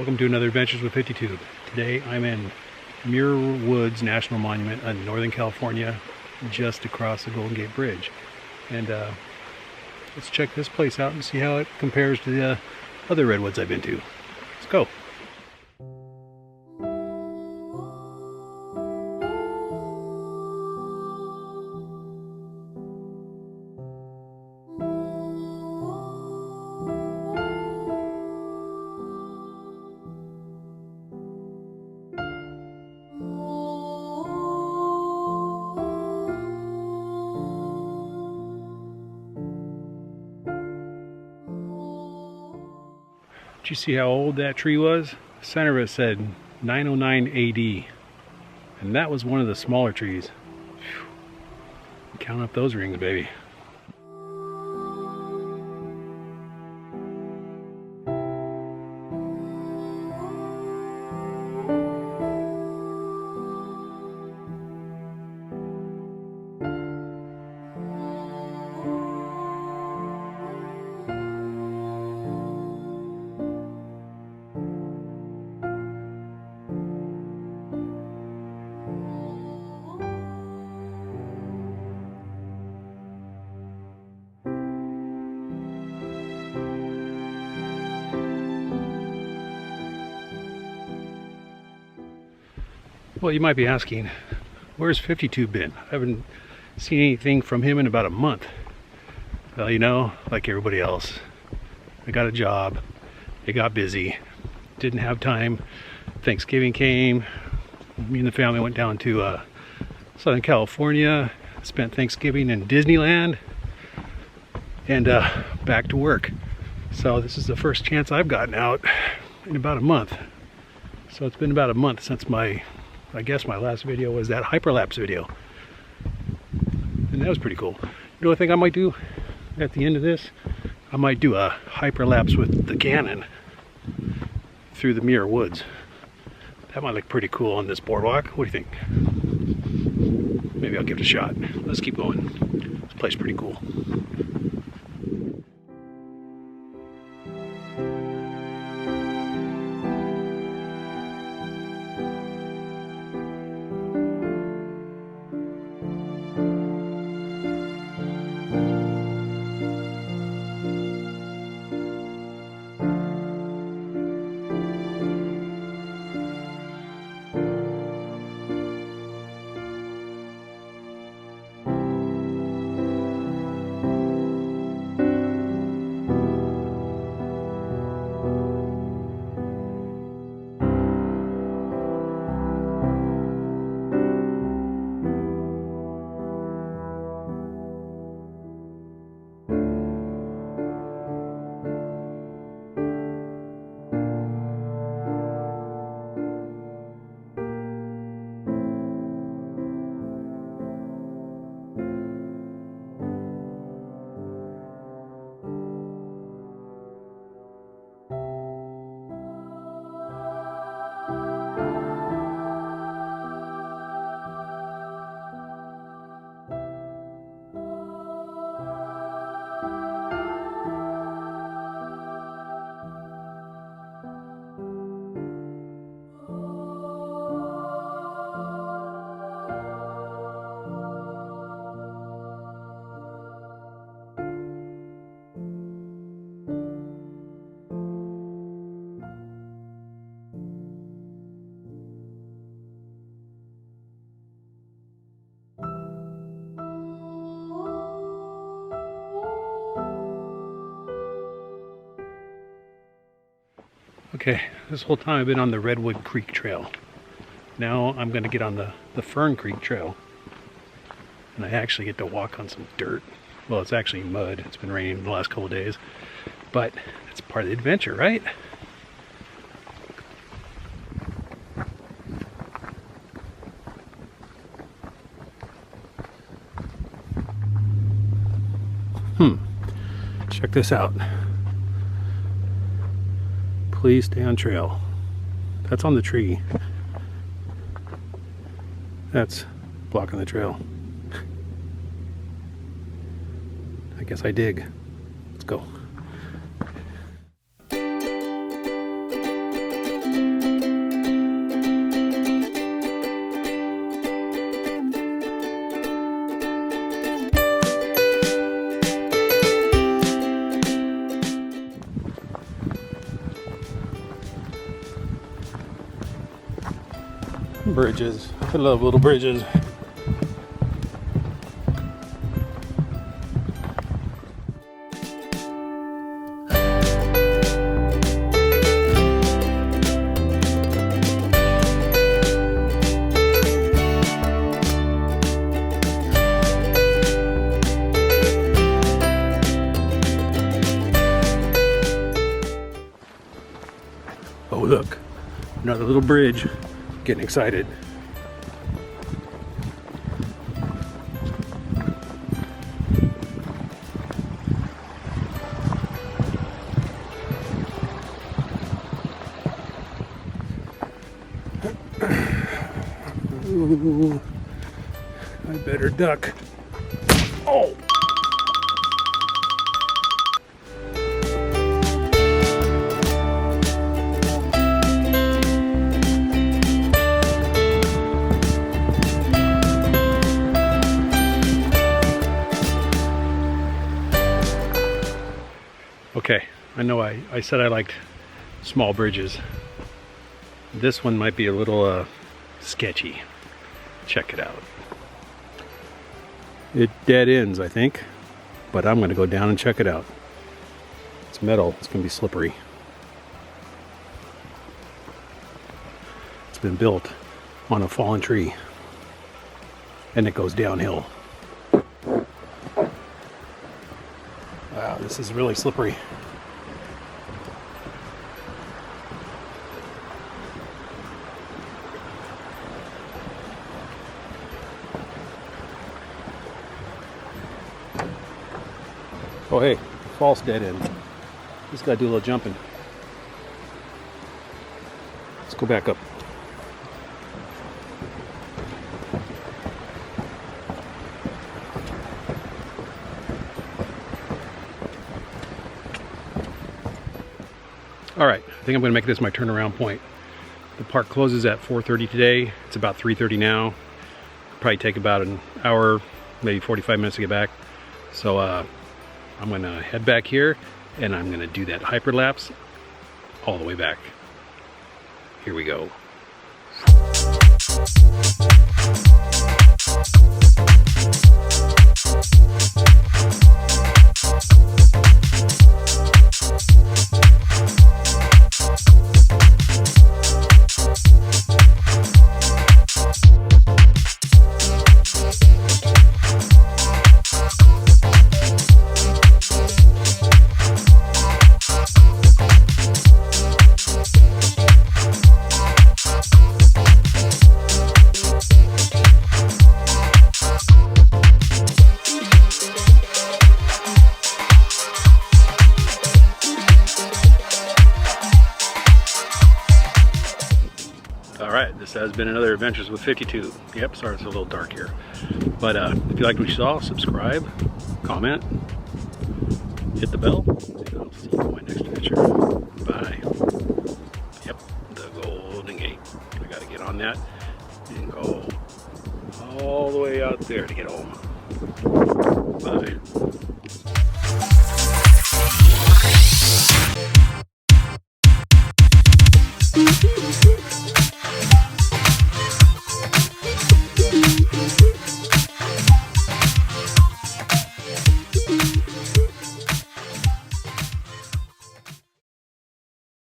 Welcome to another Adventures with 52. Today I'm in Muir Woods National Monument in Northern California, just across the Golden Gate Bridge. And let's check this place out and see how it compares to the other redwoods I've been to. Let's go. Did you see how old that tree was? The center of it said 909 AD. And that was one of the smaller trees. Whew. Count up those rings, baby. Well, you might be asking, where's 52 been? I haven't seen anything from him in about a month. Well, you know, like everybody else, I got a job, it got busy, didn't have time. Thanksgiving came, me and the family went down to Southern California, spent Thanksgiving in Disneyland, and back to work. So this is the first chance I've gotten out in about a month. So it's been about a month since I guess my last video was that hyperlapse video. And that was pretty cool. You know what I think I might do at the end of this? I might do a hyperlapse with the Canon through the Muir Woods. That might look pretty cool on this boardwalk. What do you think? Maybe I'll give it a shot. Let's keep going. This place is pretty cool. Okay, this whole time I've been on the Redwood Creek Trail. Now I'm going to get on the Fern Creek Trail. And I actually get to walk on some dirt. Well, it's actually mud. It's been raining the last couple of days. But it's part of the adventure, right? Check this out. Please stay on trail. That's on the tree. That's blocking the trail. I guess I dig. Let's go. Bridges. I love little bridges. Oh look, another little bridge. Getting excited. Ooh, I better duck. Oh! Okay, I know I said I liked small bridges. This one might be a little sketchy. Check it out. It dead ends, I think, but I'm gonna go down and check it out. It's metal, it's gonna be slippery. It's been built on a fallen tree, and it goes downhill. Wow, this is really slippery. Oh hey, false dead end. Just gotta do a little jumping. Let's go back up. All right, I think I'm gonna make this my turnaround point. The park closes at 4:30 today. It's about 3:30 now. Probably take about an hour, maybe 45 minutes to get back. So I'm gonna head back here and I'm gonna do that hyperlapse all the way back. Here we go. Alright, this has been another Adventures with 52. Yep, sorry it's a little dark here. But if you liked what you saw, subscribe, comment, hit the bell, and I'll see you in my next adventure. Bye. Yep, the Golden Gate. I gotta get on that and go all the way out there to get home. Bye.